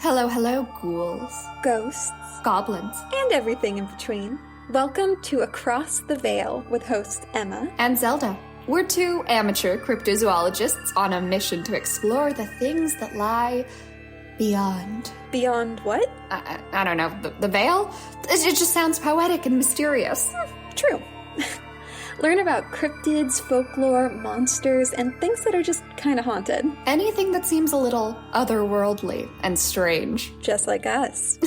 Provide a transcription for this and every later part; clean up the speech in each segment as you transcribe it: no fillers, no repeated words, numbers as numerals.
Hello, hello, ghouls, ghosts, goblins, and everything in between. Welcome to Across the Veil with host Emma and Zelda. We're two amateur cryptozoologists on a mission to explore the things that lie beyond. Beyond what? I don't know, the veil? It just sounds poetic and mysterious. True. Learn about cryptids, folklore, monsters, and things that are just kind of haunted. Anything that seems a little otherworldly and strange. Just like us.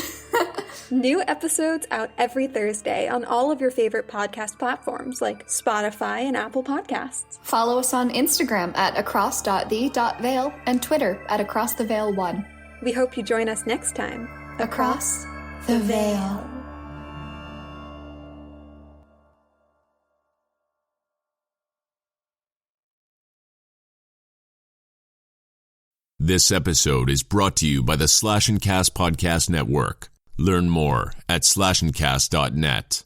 New episodes out every Thursday on all of your favorite podcast platforms like Spotify and Apple Podcasts. Follow us on Instagram at across.the.veil and Twitter at acrosstheveil1. We hope you join us next time. Across the Veil. This episode is brought to you by the Slash and Cast Podcast Network. Learn more at slashandcast.net.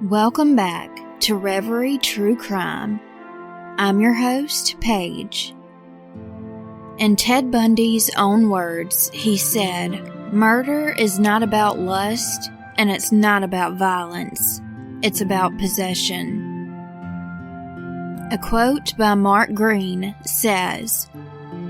Welcome back to Reverie True Crime. I'm your host, Paige. In Ted Bundy's own words, he said, "Murder is not about lust, and it's not about violence. It's about possession." A quote by Mark Green says,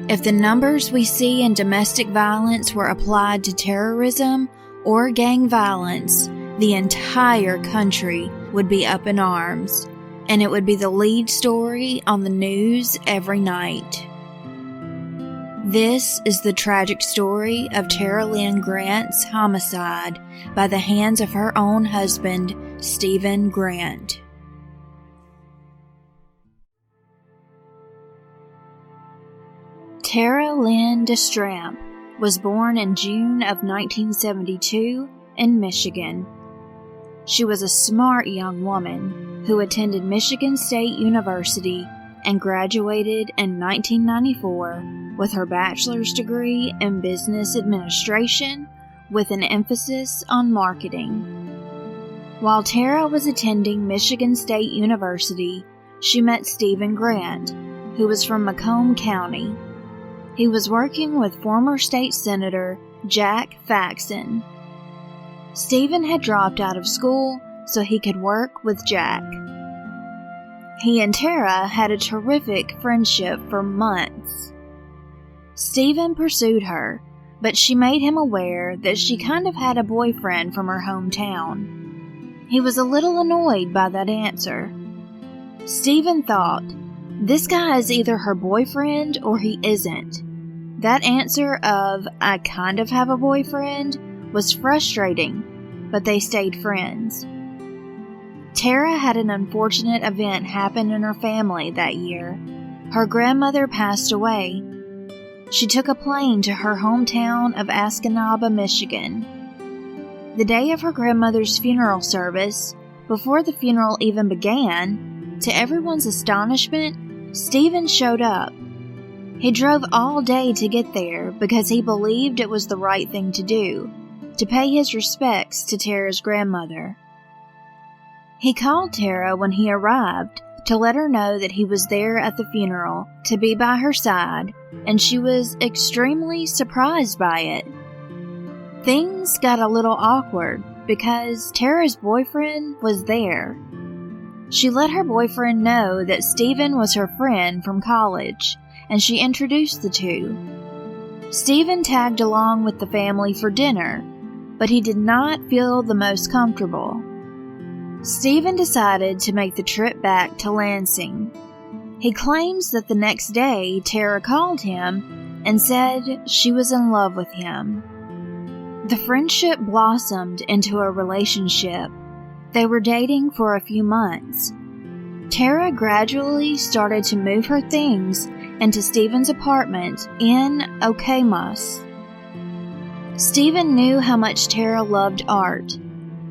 "If the numbers we see in domestic violence were applied to terrorism or gang violence, the entire country would be up in arms, and it would be the lead story on the news every night." This is the tragic story of Tara Lynn Grant's homicide by the hands of her own husband, Stephen Grant. Tara Lynn Destrampe was born in June of 1972 in Michigan. She was a smart young woman who attended Michigan State University and graduated in 1994 with her bachelor's degree in business administration with an emphasis on marketing. While Tara was attending Michigan State University, she met Stephen Grant, who was from Macomb County. He was working with former state senator Jack Faxon. Stephen had dropped out of school so he could work with Jack. He and Tara had a terrific friendship for months. Stephen pursued her, but she made him aware that she kind of had a boyfriend from her hometown. He was a little annoyed by that answer. Stephen thought, this guy is either her boyfriend or he isn't. That answer of, "I kind of have a boyfriend," was frustrating, but they stayed friends. Tara had an unfortunate event happen in her family that year. Her grandmother passed away. She took a plane to her hometown of Escanaba, Michigan. The day of her grandmother's funeral service, before the funeral even began, to everyone's astonishment, Stephen showed up. He drove all day to get there because he believed it was the right thing to do, to pay his respects to Tara's grandmother. He called Tara when he arrived to let her know that he was there at the funeral to be by her side, and she was extremely surprised by it. Things got a little awkward because Tara's boyfriend was there. She let her boyfriend know that Stephen was her friend from college, and she introduced the two. Stephen tagged along with the family for dinner, but he did not feel the most comfortable. Stephen decided to make the trip back to Lansing. He claims that the next day Tara called him and said she was in love with him. The friendship blossomed into a relationship. They were dating for a few months. Tara gradually started to move her things into Stephen's apartment in Okemos. Stephen knew how much Tara loved art,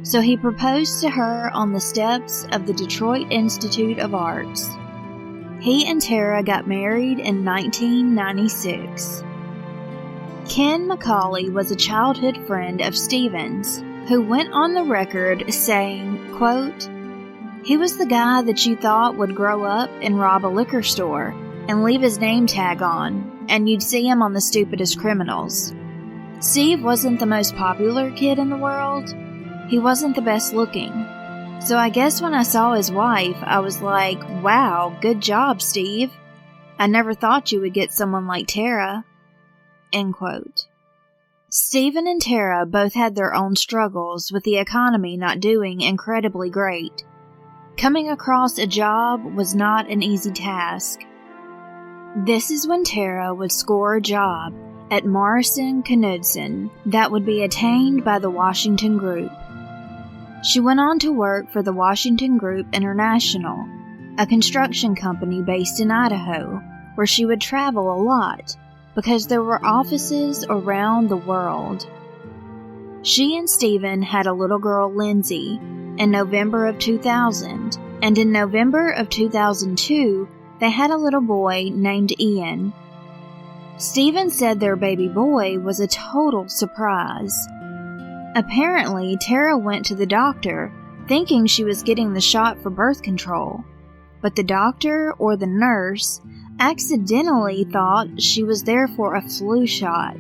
so he proposed to her on the steps of the Detroit Institute of Arts. He and Tara got married in 1996. Ken McCauley was a childhood friend of Stephen's, who went on the record saying, quote, "He was the guy that you thought would grow up and rob a liquor store and leave his name tag on, and you'd see him on The Stupidest Criminals. Steve wasn't the most popular kid in the world. He wasn't the best looking. So I guess when I saw his wife, I was like, wow, good job, Steve. I never thought you would get someone like Tara. End quote. Stephen and Tara both had their own struggles with the economy not doing incredibly great. Coming across a job was not an easy task. This is when Tara would score a job at Morrison Knudsen that would be attained by the Washington Group. She went on to work for the Washington Group International, a construction company based in Idaho, where she would travel a lot because there were offices around the world. She and Stephen had a little girl, Lindsay, in November of 2000, and in November of 2002, they had a little boy named Ian. Stephen said their baby boy was a total surprise. Apparently, Tara went to the doctor thinking she was getting the shot for birth control, but the doctor or the nurse accidentally thought she was there for a flu shot.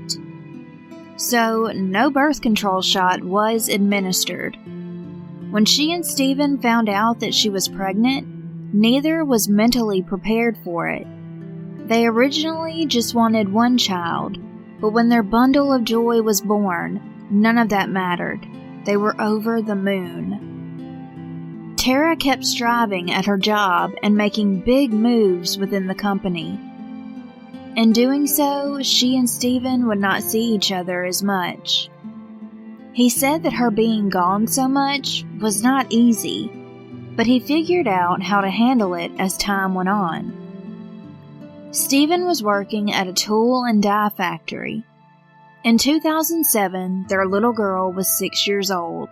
So, no birth control shot was administered. When she and Stephen found out that she was pregnant, neither was mentally prepared for it. They originally just wanted one child, but when their bundle of joy was born, none of that mattered. They were over the moon. Tara kept striving at her job and making big moves within the company. In doing so, she and Stephen would not see each other as much. He said that her being gone so much was not easy, but he figured out how to handle it as time went on. Stephen was working at a tool and die factory. In 2007, their little girl was 6 years old,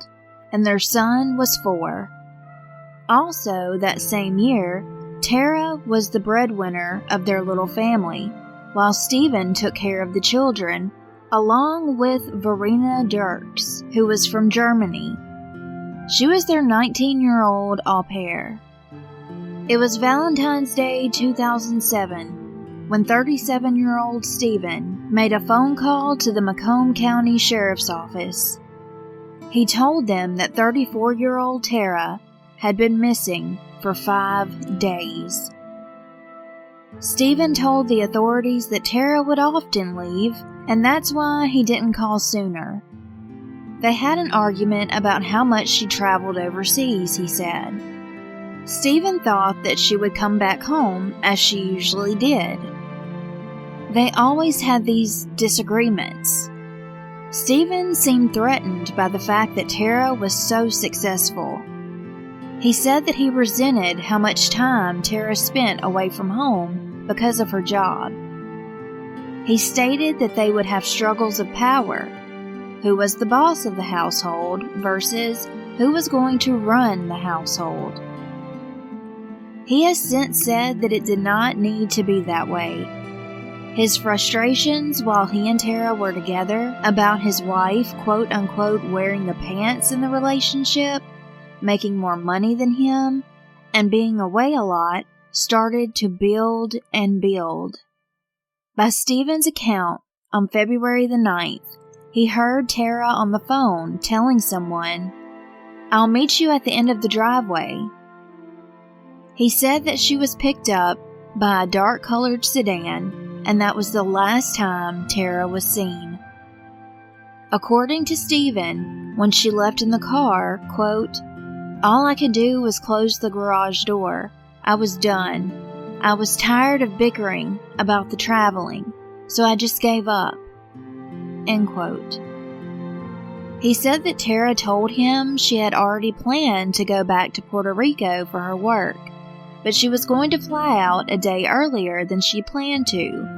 and their son was 4. Also, that same year, Tara was the breadwinner of their little family, while Stephen took care of the children, along with Verena Dirks, who was from Germany. She was their 19-year-old au pair. It was Valentines Day 2007 when 37-year-old Stephen made a phone call to the Macomb County Sheriff's Office. He told them that 34-year-old Tara had been missing for 5 days. Stephen told the authorities that Tara would often leave, and that's why he didn't call sooner. They had an argument about how much she traveled overseas, he said. Stephen thought that she would come back home, as she usually did. They always had these disagreements. Stephen seemed threatened by the fact that Tara was so successful. He said that he resented how much time Tara spent away from home because of her job. He stated that they would have struggles of power. Who was the boss of the household versus who was going to run the household. He has since said that it did not need to be that way. His frustrations while he and Tara were together about his wife, quote-unquote, wearing the pants in the relationship, making more money than him, and being away a lot, started to build and build. By Stephen's account, on February the 9th, he heard Tara on the phone telling someone, "I'll meet you at the end of the driveway." He said that she was picked up by a dark-colored sedan, and that was the last time Tara was seen. According to Stephen, when she left in the car, quote, "All I could do was close the garage door. I was done. I was tired of bickering about the traveling, so I just gave up." End quote. He said that Tara told him she had already planned to go back to Puerto Rico for her work, but she was going to fly out a day earlier than she planned to.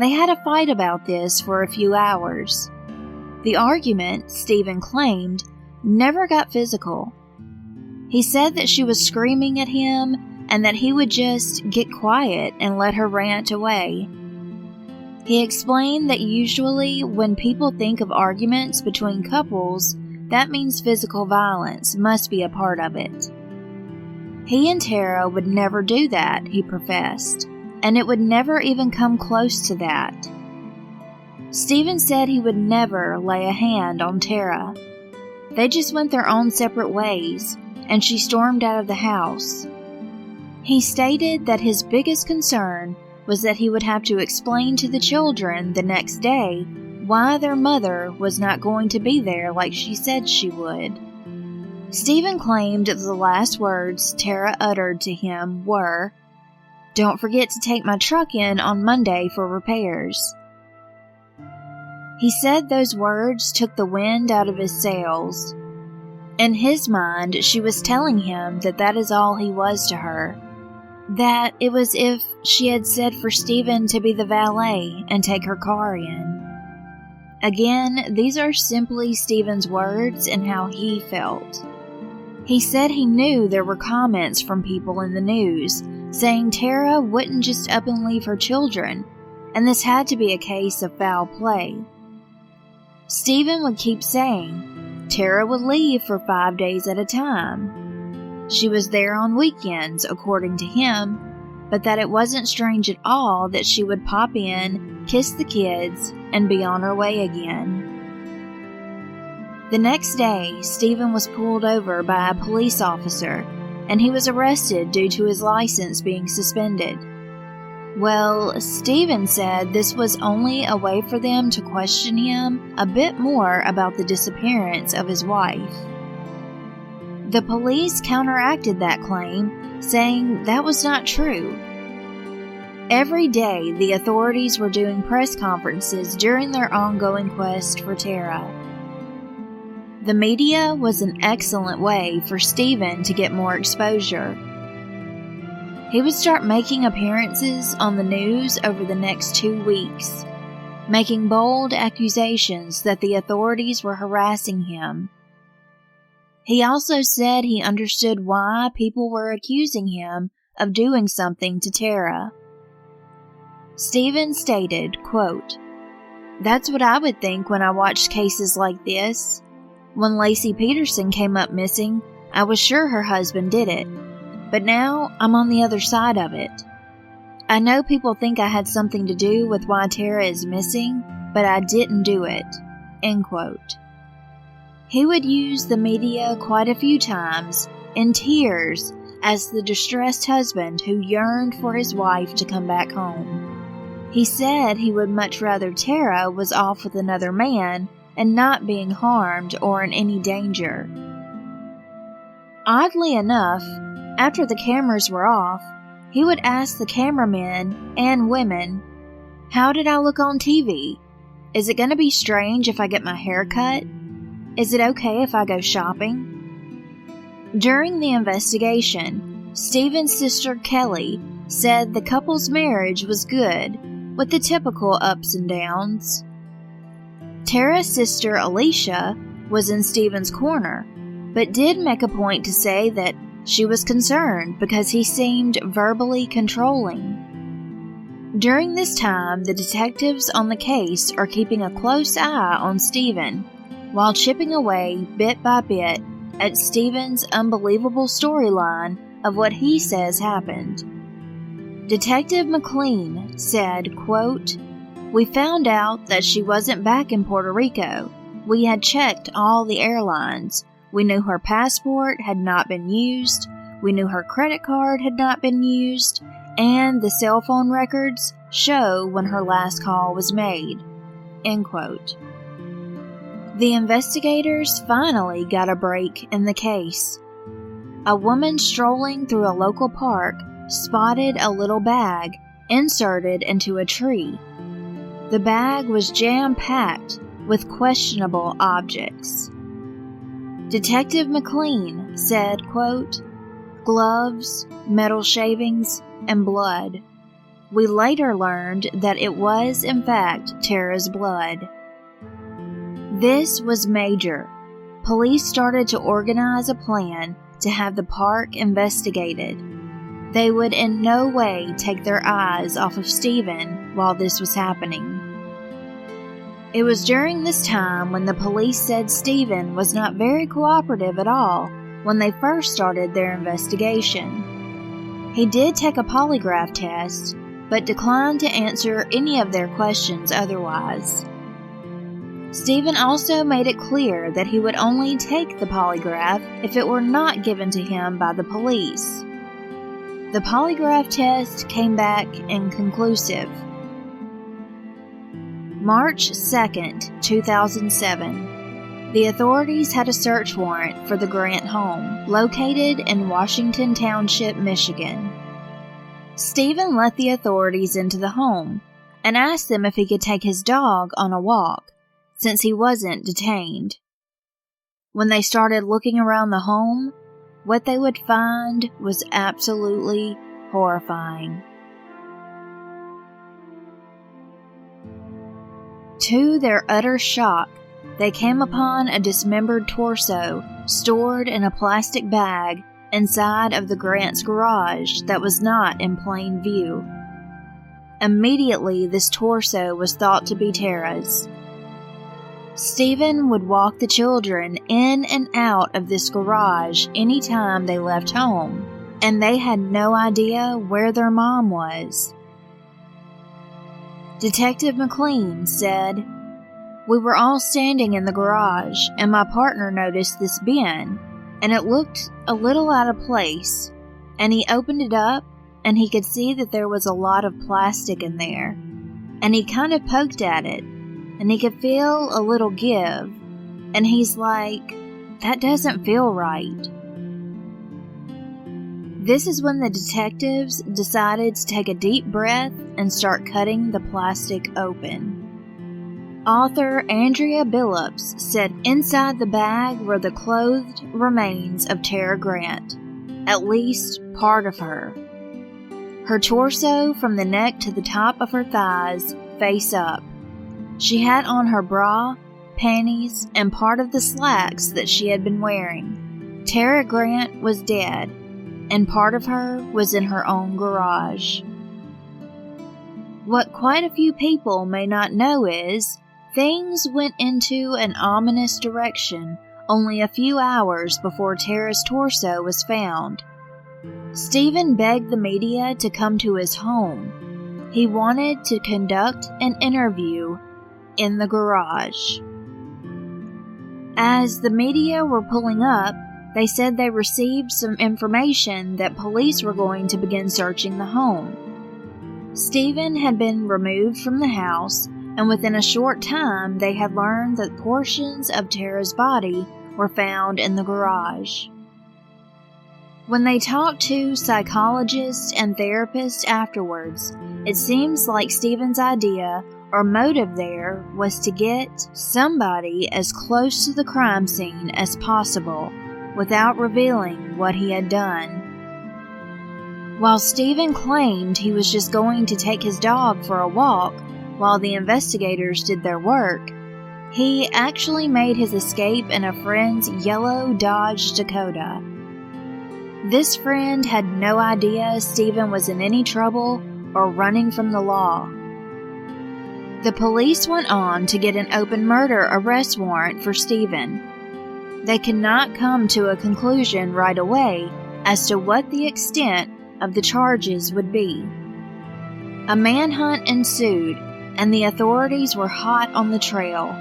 They had a fight about this for a few hours. The argument, Stephen claimed, never got physical. He said that she was screaming at him and that he would just get quiet and let her rant away. He explained that usually when people think of arguments between couples, that means physical violence must be a part of it. He and Tara would never do that, he professed. and it would never even come close to that. Stephen said he would never lay a hand on Tara. They just went their own separate ways, and she stormed out of the house. He stated that his biggest concern was that he would have to explain to the children the next day why their mother was not going to be there like she said she would. Stephen claimed the last words Tara uttered to him were, "Don't forget to take my truck in on Monday for repairs." He said those words took the wind out of his sails. In his mind, she was telling him that that is all he was to her. That it was if she had said for Stephen to be the valet and take her car in. Again, these are simply Stephen's words and how he felt. He said he knew there were comments from people in the news saying Tara wouldn't just up and leave her children, and this had to be a case of foul play. Stephen would keep saying Tara would leave for 5 days at a time. She was there on weekends, according to him, but that it wasn't strange at all that she would pop in, kiss the kids, and be on her way again. The next day, Stephen was pulled over by a police officer, and he was arrested due to his license being suspended. Well, Stephen said this was only a way for them to question him a bit more about the disappearance of his wife. The police counteracted that claim, saying that was not true. Every day, the authorities were doing press conferences during their ongoing quest for Tara. The media was an excellent way for Stephen to get more exposure. He would start making appearances on the news over the next 2 weeks, making bold accusations that the authorities were harassing him. He also said he understood why people were accusing him of doing something to Tara. Stephen stated, quote, "That's what I would think when I watched cases like this. When Lacey Peterson came up missing, I was sure her husband did it. But now I'm on the other side of it. I know people think I had something to do with why Tara is missing, but I didn't do it." End quote. He would use the media quite a few times, in tears, as the distressed husband who yearned for his wife to come back home. He said he would much rather Tara was off with another man and not being harmed or in any danger. Oddly enough, after the cameras were off, he would ask the cameramen and women, "How did I look on TV? Is it going to be strange if I get my hair cut? Is it okay if I go shopping?" During the investigation, Stephen's sister Kelly said the couple's marriage was good, with the typical ups and downs. Tara's sister Alicia was in Stephen's corner, but did make a point to say that she was concerned because he seemed verbally controlling. During this time, the detectives on the case are keeping a close eye on Stephen, while chipping away bit by bit at Stephen's unbelievable storyline of what he says happened. Detective McLean said, quote, "We found out that she wasn't back in Puerto Rico. We had checked all the airlines. We knew her passport had not been used, we knew her credit card had not been used, and the cell phone records show when her last call was made." End quote. The investigators finally got a break in the case. A woman strolling through a local park spotted a little bag inserted into a tree. The bag was jam-packed with questionable objects. Detective McLean said, quote, "Gloves, metal shavings, and blood. We later learned that it was, in fact, Tara's blood." This was major. Police started to organize a plan to have the park investigated. They would in no way take their eyes off of Stephen while this was happening. It was during this time when the police said Stephen was not very cooperative at all when they first started their investigation. He did take a polygraph test, but declined to answer any of their questions otherwise. Stephen also made it clear that he would only take the polygraph if it were not given to him by the police. The polygraph test came back inconclusive. March 2nd, 2007. The authorities had a search warrant for the Grant home, located in Washington Township, Michigan. Stephen let the authorities into the home and asked them if he could take his dog on a walk, since he wasn't detained. When they started looking around the home, what they would find was absolutely horrifying. To their utter shock, they came upon a dismembered torso stored in a plastic bag inside of the Grant's garage that was not in plain view. Immediately, this torso was thought to be Tara's. Stephen would walk the children in and out of this garage anytime they left home, and they had no idea where their mom was. Detective McLean said, "We were all standing in the garage, and my partner noticed this bin, and it looked a little out of place, and he opened it up, and he could see that there was a lot of plastic in there, and he kind of poked at it, and he could feel a little give, and he's like, 'That doesn't feel right.'" This is when the detectives decided to take a deep breath and start cutting the plastic open. Author Andrea Billups said inside the bag were the clothed remains of Tara Grant, at least part of her. Her torso from the neck to the top of her thighs, face up. She had on her bra, panties, and part of the slacks that she had been wearing. Tara Grant was dead, and part of her was in her own garage. What quite a few people may not know is, things went into an ominous direction only a few hours before Tara's torso was found. Stephen begged the media to come to his home. He wanted to conduct an interview in the garage. As the media were pulling up, they said they received some information that police were going to begin searching the home. Stephen had been removed from the house, and within a short time they had learned that portions of Tara's body were found in the garage. When they talked to psychologists and therapists afterwards, it seems like Stephen's idea or motive there was to get somebody as close to the crime scene as possible without revealing what he had done. While Stephen claimed he was just going to take his dog for a walk while the investigators did their work, he actually made his escape in a friend's yellow Dodge Dakota. This friend had no idea Stephen was in any trouble or running from the law. The police went on to get an open murder arrest warrant for Stephen. They could not come to a conclusion right away as to what the extent of the charges would be. A manhunt ensued, and the authorities were hot on the trail.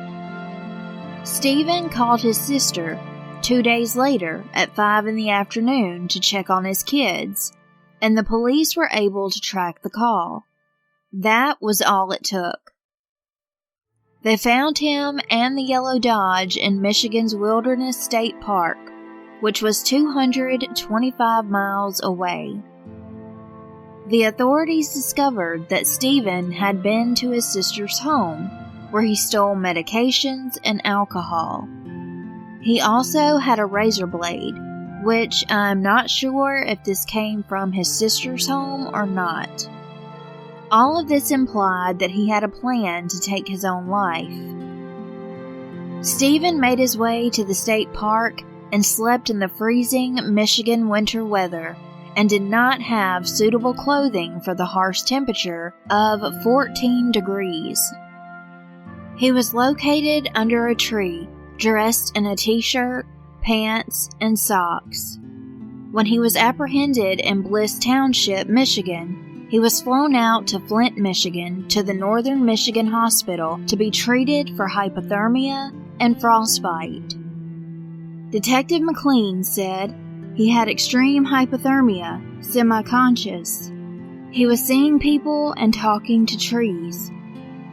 Stephen called his sister 2 days later at 5 in the afternoon to check on his kids, and the police were able to track the call. That was all it took. They found him and the yellow Dodge in Michigan's Wilderness State Park, which was 225 miles away. The authorities discovered that Stephen had been to his sister's home, where he stole medications and alcohol. He also had a razor blade, which I'm not sure if this came from his sister's home or not. All of this implied that he had a plan to take his own life. Stephen made his way to the state park and slept in the freezing Michigan winter weather and did not have suitable clothing for the harsh temperature of 14 degrees. He was located under a tree, dressed in a t-shirt, pants, and socks. When he was apprehended in Bliss Township, Michigan, He was flown out to Flint, Michigan, to the Northern Michigan Hospital to be treated for hypothermia and frostbite. Detective McLean said he had extreme hypothermia, semi-conscious. He was seeing people and talking to trees.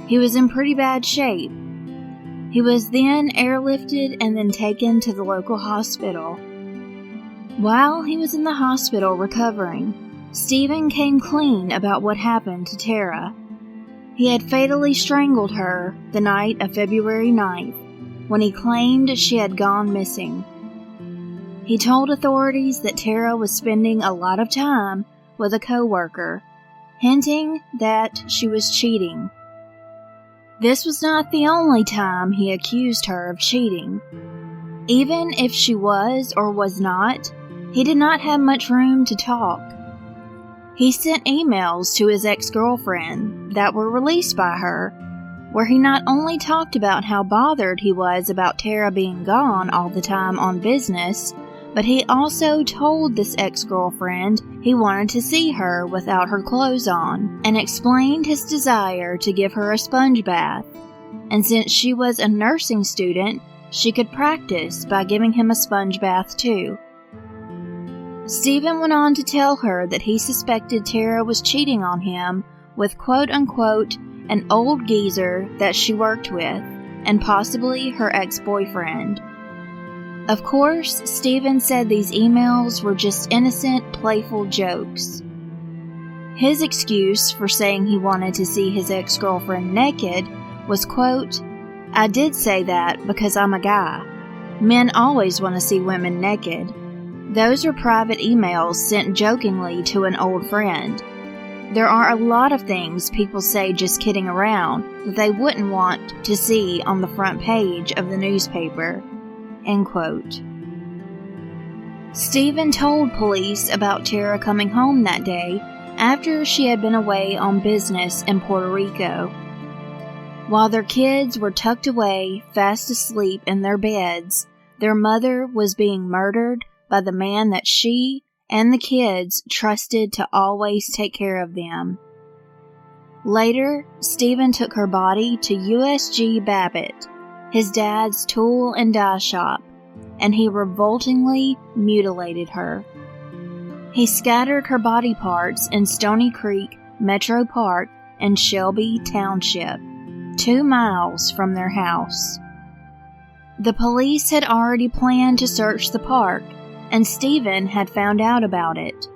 He was in pretty bad shape. He was then airlifted and then taken to the local hospital. While he was in the hospital recovering, Stephen came clean about what happened to Tara. He had fatally strangled her the night of February 9th when he claimed she had gone missing. He told authorities that Tara was spending a lot of time with a coworker, hinting that she was cheating. This was not the only time he accused her of cheating. Even if she was or was not, he did not have much room to talk. He sent emails to his ex-girlfriend that were released by her, where he not only talked about how bothered he was about Tara being gone all the time on business, but he also told this ex-girlfriend he wanted to see her without her clothes on, and explained his desire to give her a sponge bath. And since she was a nursing student, she could practice by giving him a sponge bath too. Stephen went on to tell her that he suspected Tara was cheating on him with quote-unquote an old geezer that she worked with, and possibly her ex-boyfriend. Of course, Stephen said these emails were just innocent, playful jokes. His excuse for saying he wanted to see his ex-girlfriend naked was, quote, "I did say that because I'm a guy. Men always want to see women naked. Those are private emails sent jokingly to an old friend. There are a lot of things people say just kidding around that they wouldn't want to see on the front page of the newspaper." End quote. Stephen told police about Tara coming home that day after she had been away on business in Puerto Rico. While their kids were tucked away, fast asleep in their beds, their mother was being murdered by the man that she and the kids trusted to always take care of them. Later, Stephen took her body to USG Babbitt, his dad's tool and die shop, and he revoltingly mutilated her. He scattered her body parts in Stony Creek Metro Park in Shelby Township, 2 miles from their house. The police had already planned to search the park, and Stephen had found out about it.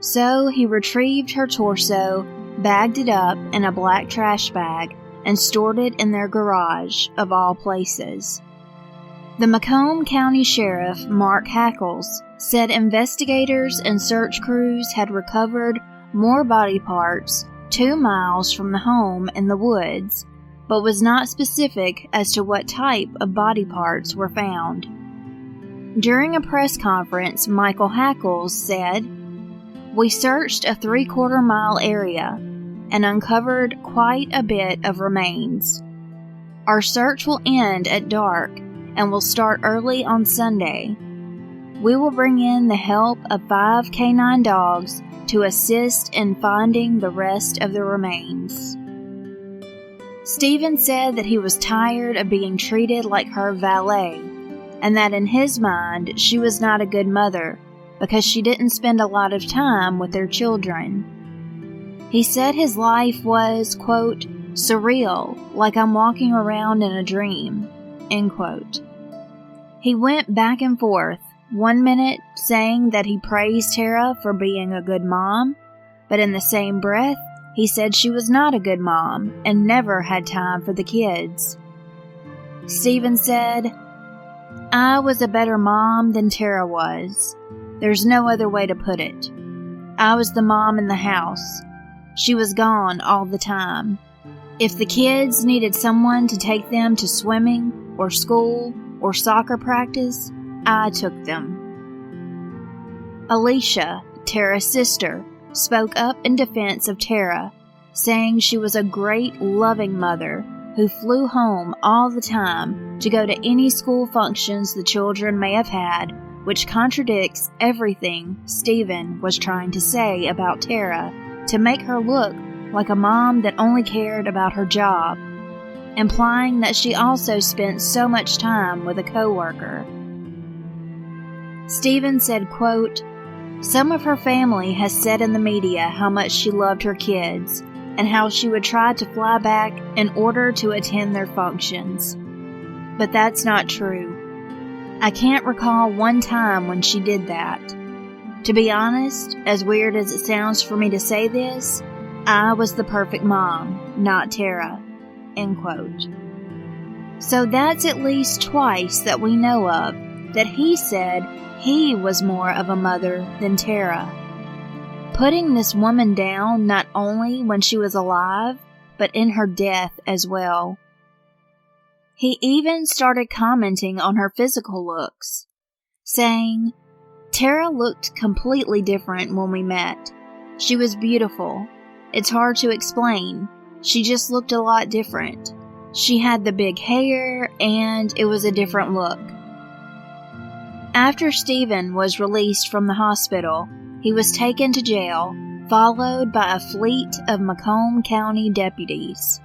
So he retrieved her torso, bagged it up in a black trash bag, and stored it in their garage, of all places. The Macomb County Sheriff, Mark Hackles, said investigators and search crews had recovered more body parts 2 miles from the home in the woods, but was not specific as to what type of body parts were found. During a press conference, Michael Hackles said, "We searched a 3/4 mile area and uncovered quite a bit of remains. Our search will end at dark and will start early on Sunday. We will bring in the help of 5 canine dogs to assist in finding the rest of the remains." Stephen said that he was tired of being treated like her valet, and that in his mind she was not a good mother because she didn't spend a lot of time with their children. He said his life was, quote, "surreal, like I'm walking around in a dream," end quote. He went back and forth, one minute saying that he praised Tara for being a good mom, but in the same breath, he said she was not a good mom and never had time for the kids. Stephen said, "I was a better mom than Tara was. There's no other way to put it. I was the mom in the house. She was gone all the time. If the kids needed someone to take them to swimming or school or soccer practice, I took them." Alicia, Tara's sister, spoke up in defense of Tara, saying she was a great, loving mother who flew home all the time to go to any school functions the children may have had, which contradicts everything Stephen was trying to say about Tara to make her look like a mom that only cared about her job, implying that she also spent so much time with a coworker. Stephen said, quote, "Some of her family has said in the media how much she loved her kids and how she would try to fly back in order to attend their functions. But that's not true. I can't recall one time when she did that. To be honest, as weird as it sounds for me to say this, I was the perfect mom, not Tara." End quote. So that's at least twice that we know of that he said he was more of a mother than Tara, putting this woman down not only when she was alive, but in her death as well. He even started commenting on her physical looks, saying, "Tara looked completely different when we met. She was beautiful. It's hard to explain. She just looked a lot different. She had the big hair, and it was a different look." After Stephen was released from the hospital, he was taken to jail, followed by a fleet of Macomb County deputies.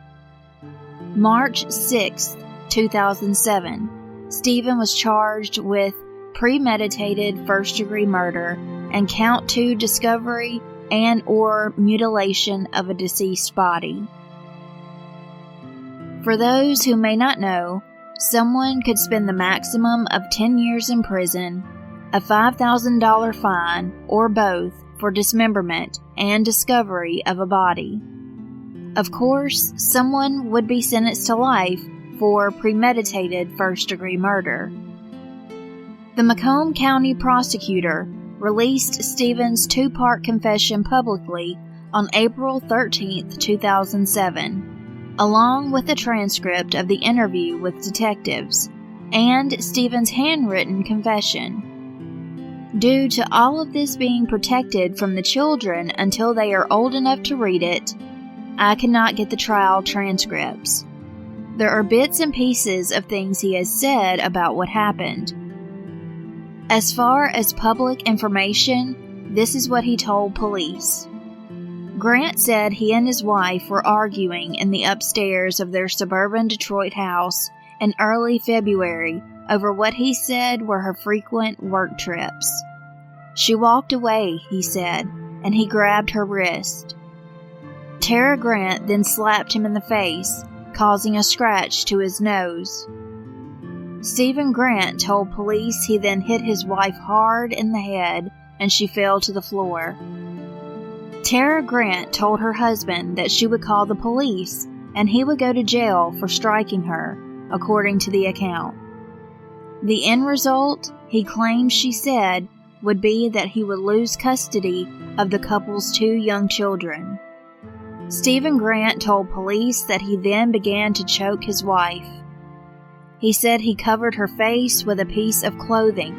March 6, 2007, Stephen was charged with premeditated first-degree murder and count 2 discovery and or mutilation of a deceased body. For those who may not know, someone could spend the maximum of 10 years in prison, a $5,000 fine, or both for dismemberment and discovery of a body. Of course, someone would be sentenced to life for premeditated first-degree murder. The Macomb County prosecutor released Stephen's 2-part confession publicly on April 13, 2007, along with a transcript of the interview with detectives and Stephen's handwritten confession. Due to all of this being protected from the children until they are old enough to read it, I cannot get the trial transcripts. There are bits and pieces of things he has said about what happened. As far as public information, this is what he told police. Grant said he and his wife were arguing in the upstairs of their suburban Detroit house in early February over what he said were her frequent work trips. She walked away, he said, and he grabbed her wrist. Tara Grant then slapped him in the face, causing a scratch to his nose. Stephen Grant told police he then hit his wife hard in the head and she fell to the floor. Tara Grant told her husband that she would call the police and he would go to jail for striking her, according to the account. The end result, he claims she said, would be that he would lose custody of the couple's 2 young children. Stephen Grant told police that he then began to choke his wife. He said he covered her face with a piece of clothing,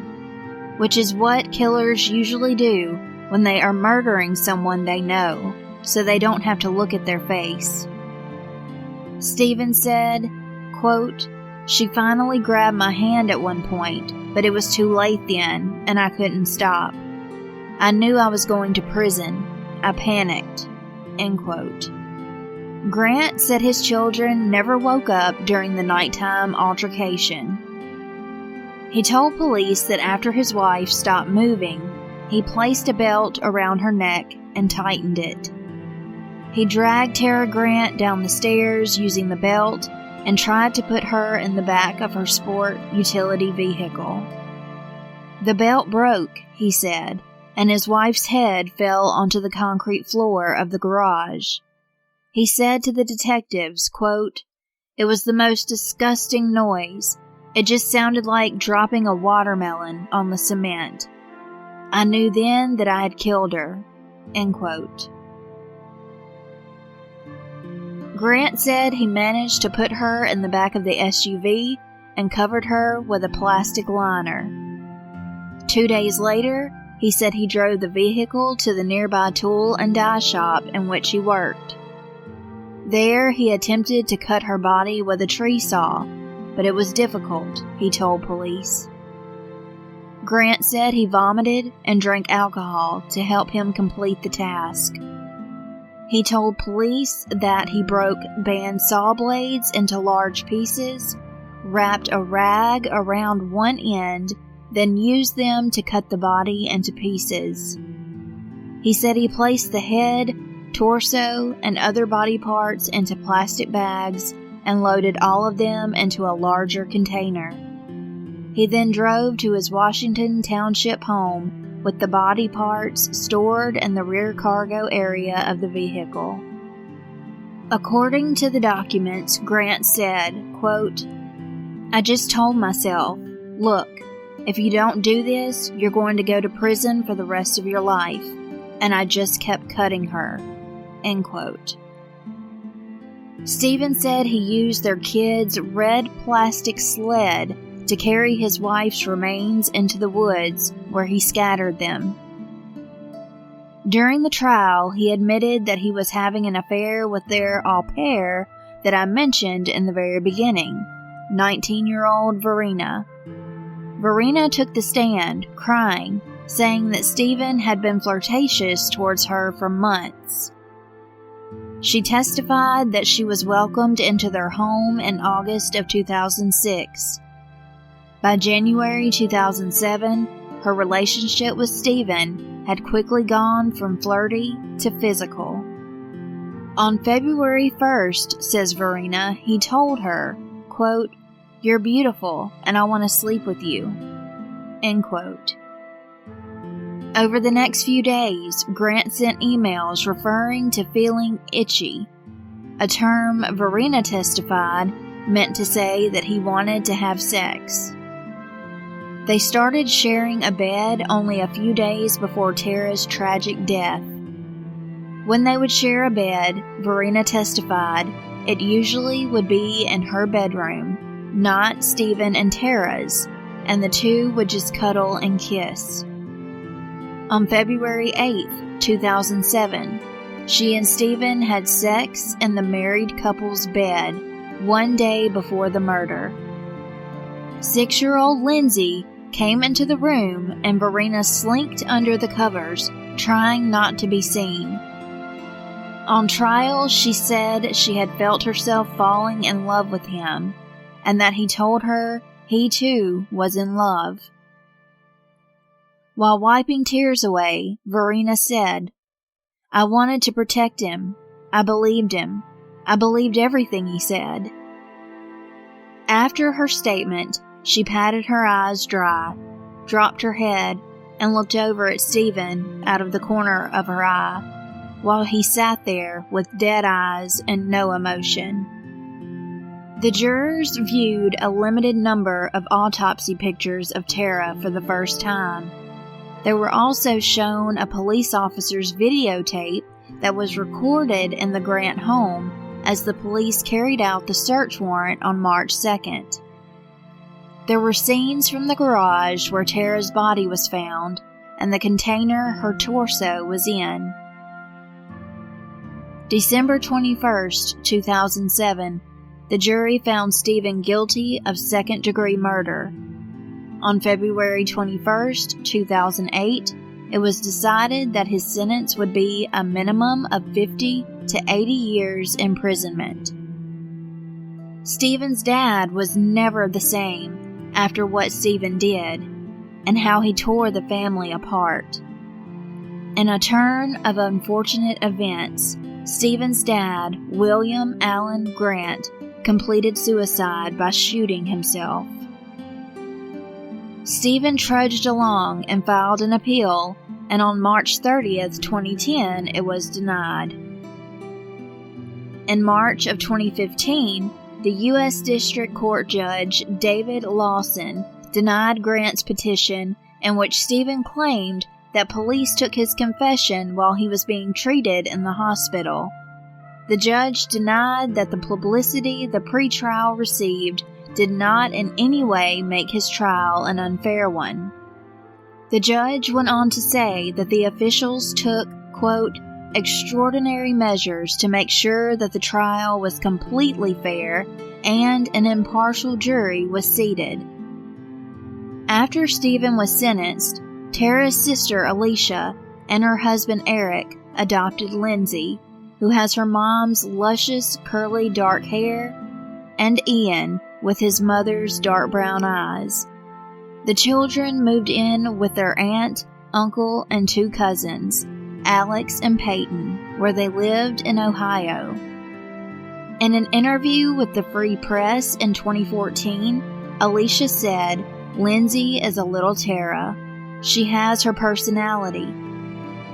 which is what killers usually do when they are murdering someone they know, so they don't have to look at their face. Stephen said, quote, "She finally grabbed my hand at one point, but it was too late then, and I couldn't stop. I knew I was going to prison. I panicked." End quote. Grant said his children never woke up during the nighttime altercation. He told police that after his wife stopped moving, he placed a belt around her neck and tightened it. He dragged Tara Grant down the stairs using the belt and tried to put her in the back of her sport utility vehicle. The belt broke, he said, and his wife's head fell onto the concrete floor of the garage. He said to the detectives, quote, "It was the most disgusting noise. It just sounded like dropping a watermelon on the cement. I knew then that I had killed her." End quote. Grant said he managed to put her in the back of the SUV and covered her with a plastic liner. 2 days later, he said he drove the vehicle to the nearby tool and die shop in which he worked. There, he attempted to cut her body with a tree saw, but it was difficult, he told police. Grant said he vomited and drank alcohol to help him complete the task. He told police that he broke band saw blades into large pieces, wrapped a rag around one end, then used them to cut the body into pieces. He said he placed the head, torso, and other body parts into plastic bags and loaded all of them into a larger container. He then drove to his Washington Township home with the body parts stored in the rear cargo area of the vehicle. According to the documents, Grant said, quote, "I just told myself, look, if you don't do this, you're going to go to prison for the rest of your life, and I just kept cutting her." End quote. Stephen said he used their kid's red plastic sled to carry his wife's remains into the woods where he scattered them. During the trial, he admitted that he was having an affair with their au pair that I mentioned in the very beginning, 19-year-old Verena. Verena took the stand, crying, saying that Stephen had been flirtatious towards her for months. She testified that she was welcomed into their home in August of 2006. By January 2007, her relationship with Stephen had quickly gone from flirty to physical. On February 1st, says Verena, he told her, quote, "You're beautiful, and I want to sleep with you." End quote. Over the next few days, Grant sent emails referring to feeling itchy, a term Verena testified meant to say that he wanted to have sex. They started sharing a bed only a few days before Tara's tragic death. When they would share a bed, Verena testified, it usually would be in her bedroom, not Stephen and Tara's, and the two would just cuddle and kiss. On February 8th, 2007, she and Stephen had sex in the married couple's bed 1 day before the murder. 6-year-old Lindsay came into the room and Verena slinked under the covers, trying not to be seen. On trial, she said she had felt herself falling in love with him, and that he told her he too was in love. While wiping tears away, Verena said, "I wanted to protect him. I believed him. I believed everything he said." After her statement, she patted her eyes dry, dropped her head, and looked over at Stephen out of the corner of her eye, while he sat there with dead eyes and no emotion. The jurors viewed a limited number of autopsy pictures of Tara for the first time. They were also shown a police officer's videotape that was recorded in the Grant home as the police carried out the search warrant on March 2nd. There were scenes from the garage where Tara's body was found and the container her torso was in. December 21st, 2007, the jury found Stephen guilty of second-degree murder. On February 21st, 2008, it was decided that his sentence would be a minimum of 50 to 80 years imprisonment. Stephen's dad was never the same after what Stephen did, and how he tore the family apart. In a turn of unfortunate events, Stephen's dad, William Allen Grant, completed suicide by shooting himself. Stephen trudged along and filed an appeal, and on March 30th, 2010, it was denied. In March of 2015, the U.S. District Court Judge David Lawson denied Grant's petition in which Stephen claimed that police took his confession while he was being treated in the hospital. The judge denied that the publicity the pretrial received did not in any way make his trial an unfair one. The judge went on to say that the officials took, quote, extraordinary measures to make sure that the trial was completely fair and an impartial jury was seated. After Stephen was sentenced, Tara's sister Alicia and her husband Eric adopted Lindsay, who has her mom's luscious, curly, dark hair, and Ian, with his mother's dark brown eyes. The children moved in with their aunt, uncle, and 2 cousins, Alex and Peyton, where they lived in Ohio. In an interview with the Free Press in 2014, Alicia said, "Lindsay is a little Tara. She has her personality.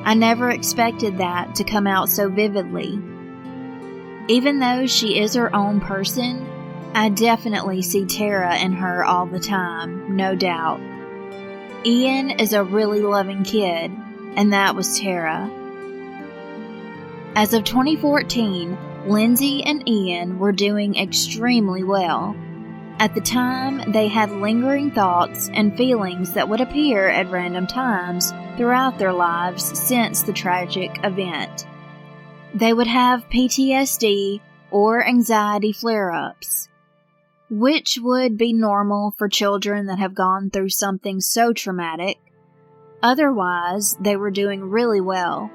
I never expected that to come out so vividly. Even though she is her own person, I definitely see Tara in her all the time, no doubt. Ian is a really loving kid, and that was Tara." As of 2014, Lindsay and Ian were doing extremely well. At the time, they had lingering thoughts and feelings that would appear at random times throughout their lives since the tragic event. They would have PTSD or anxiety flare-ups, which would be normal for children that have gone through something so traumatic. Otherwise, they were doing really well.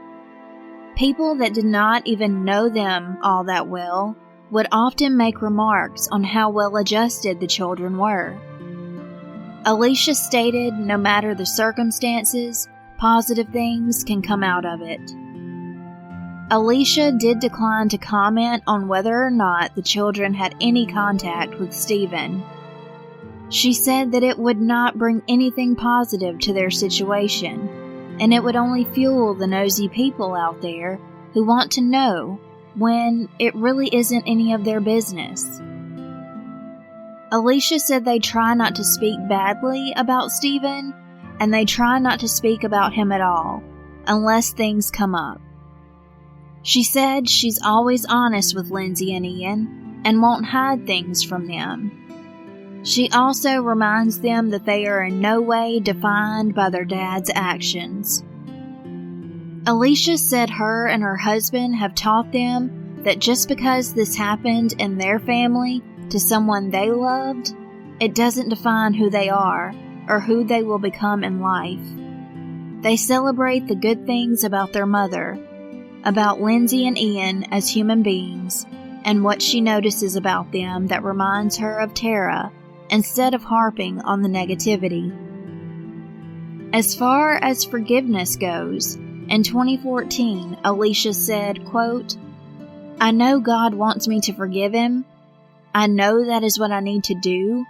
People that did not even know them all that well would often make remarks on how well adjusted the children were. Alicia stated no matter the circumstances, positive things can come out of it. Alicia did decline to comment on whether or not the children had any contact with Stephen. She said that it would not bring anything positive to their situation, and it would only fuel the nosy people out there who want to know when it really isn't any of their business. Alicia said they try not to speak badly about Stephen, and they try not to speak about him at all, unless things come up. She said she's always honest with Lindsay and Ian, and won't hide things from them. She also reminds them that they are in no way defined by their dad's actions. Alicia said her and her husband have taught them that just because this happened in their family to someone they loved, it doesn't define who they are or who they will become in life. They celebrate the good things about their mother, about Lindsay and Ian as human beings, and what she notices about them that reminds her of Tara instead of harping on the negativity. As far as forgiveness goes, in 2014, Alicia said, quote, "I know God wants me to forgive him. I know that is what I need to do,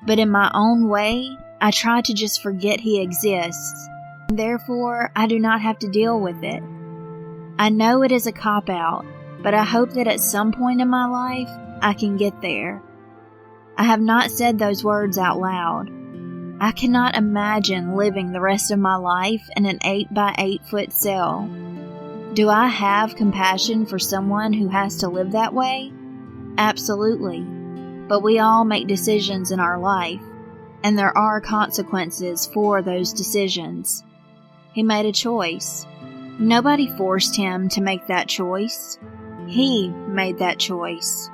but in my own way, I try to just forget he exists. Therefore, I do not have to deal with it. I know it is a cop-out, but I hope that at some point in my life, I can get there." I have not said those words out loud. I cannot imagine living the rest of my life in an 8 by 8 foot cell. Do I have compassion for someone who has to live that way? Absolutely. But we all make decisions in our life, and there are consequences for those decisions. He made a choice. Nobody forced him to make that choice. He made that choice.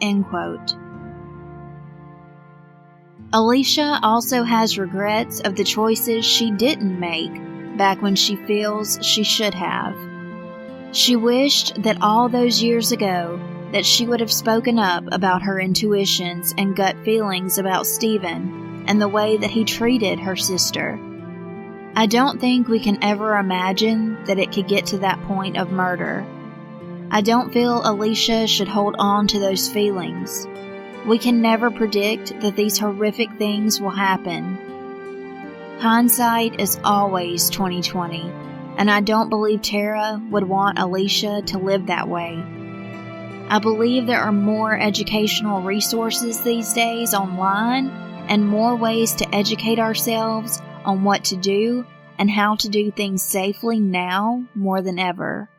End quote. Alicia also has regrets of the choices she didn't make back when she feels she should have. She wished that all those years ago that she would have spoken up about her intuitions and gut feelings about Stephen and the way that he treated her sister. I don't think we can ever imagine that it could get to that point of murder. I don't feel Alicia should hold on to those feelings. We can never predict that these horrific things will happen. Hindsight is always 20/20, and I don't believe Tara would want Alicia to live that way. I believe there are more educational resources these days online and more ways to educate ourselves on what to do and how to do things safely now more than ever.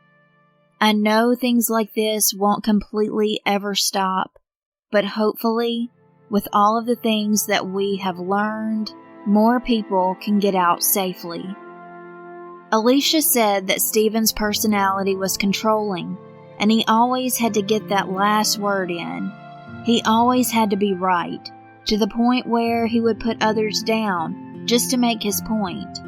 I know things like this won't completely ever stop, but hopefully, with all of the things that we have learned, more people can get out safely. Alicia said that Stephen's personality was controlling, and he always had to get that last word in. He always had to be right, to the point where he would put others down just to make his point.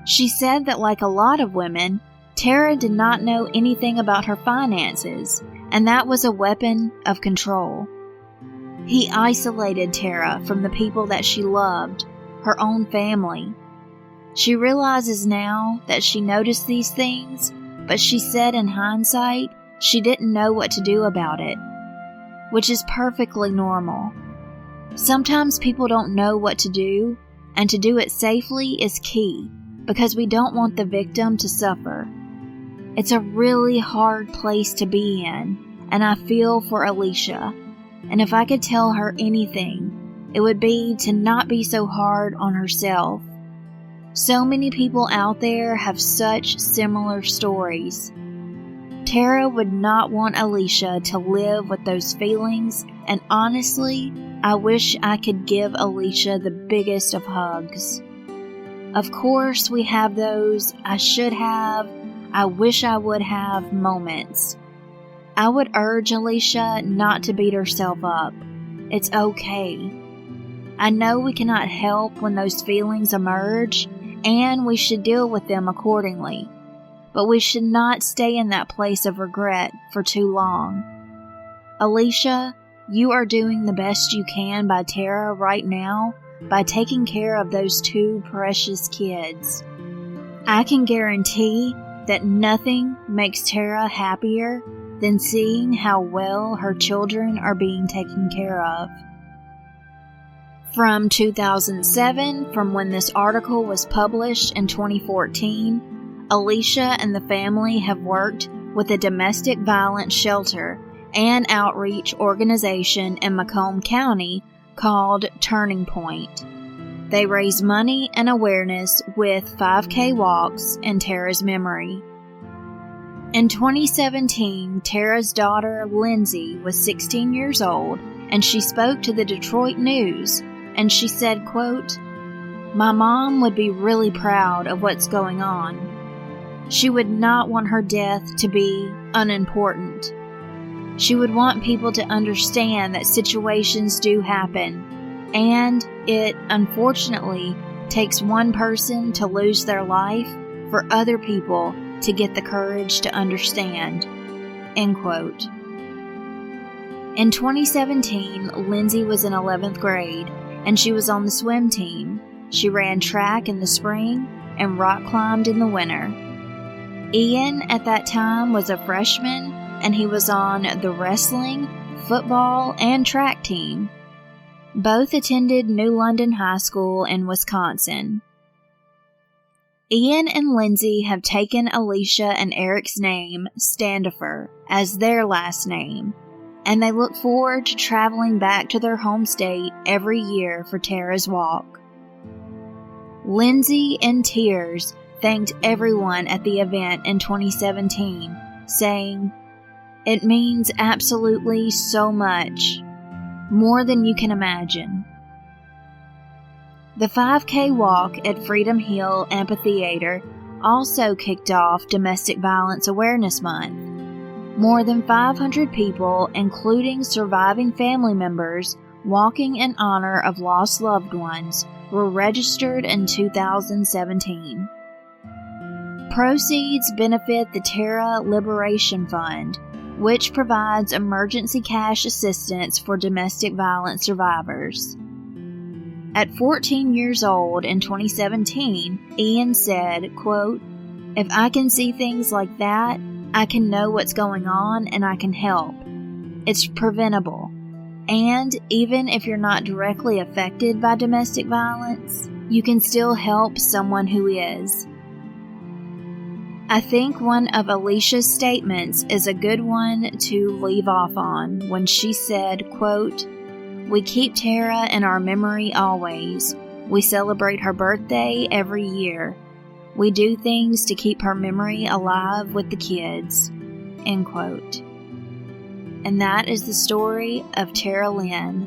She said that like a lot of women, Tara did not know anything about her finances, and that was a weapon of control. He isolated Tara from the people that she loved, her own family. She realizes now that she noticed these things, but she said in hindsight she didn't know what to do about it, which is perfectly normal. Sometimes people don't know what to do, and to do it safely is key, because we don't want the victim to suffer. It's a really hard place to be in, and I feel for Alicia. And if I could tell her anything, it would be to not be so hard on herself. So many people out there have such similar stories. Tara would not want Alicia to live with those feelings, and honestly, I wish I could give Alicia the biggest of hugs. Of course, we have those I should have, I wish I would have moments. I would urge Alicia not to beat herself up. It's okay. I know we cannot help when those feelings emerge, and we should deal with them accordingly. But we should not stay in that place of regret for too long. Alicia, you are doing the best you can by Tara right now by taking care of those two precious kids. I can guarantee that nothing makes Tara happier than seeing how well her children are being taken care of. From 2007, from when this article was published in 2014, Alicia and the family have worked with a domestic violence shelter and outreach organization in Macomb County called Turning Point. They raise money and awareness with 5K walks in Tara's memory. In 2017, Tara's daughter, Lindsay, was 16 years old, and she spoke to the Detroit News, and she said, quote, "My mom would be really proud of what's going on. She would not want her death to be unimportant. She would want people to understand that situations do happen, and it, unfortunately, takes one person to lose their life for other people to get the courage to understand." End quote. In 2017, Lindsay was in 11th grade, and she was on the swim team. She ran track in the spring and rock climbed in the winter. Ian, at that time, was a freshman, and he was on the wrestling, football, and track team. Both attended New London High School in Wisconsin. Ian and Lindsay have taken Alicia and Eric's name, Standifer, as their last name, and they look forward to traveling back to their home state every year for Tara's walk. Lindsay, in tears, thanked everyone at the event in 2017, saying, "It means absolutely so much, more than you can imagine." The 5K walk at Freedom Hill Amphitheater also kicked off Domestic Violence Awareness Month. More than 500 people, including surviving family members, walking in honor of lost loved ones, were registered in 2017. Proceeds benefit the Tara Liberation Fund, which provides emergency cash assistance for domestic violence survivors. At 14 years old in 2017, Ian said, quote, "If I can see things like that, I can know what's going on and I can help. It's preventable. And even if you're not directly affected by domestic violence, you can still help someone who is." I think one of Alicia's statements is a good one to leave off on when she said, quote, "We keep Tara in our memory always. We celebrate her birthday every year. We do things to keep her memory alive with the kids." End quote. And that is the story of Tara Lynn.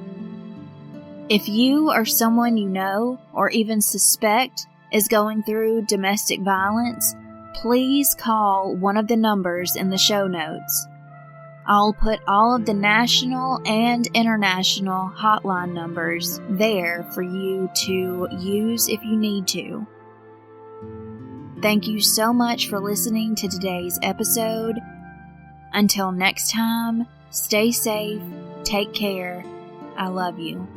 If you or someone you know or even suspect is going through domestic violence, please call one of the numbers in the show notes. I'll put all of the national and international hotline numbers there for you to use if you need to. Thank you so much for listening to today's episode. Until next time, stay safe, take care. I love you.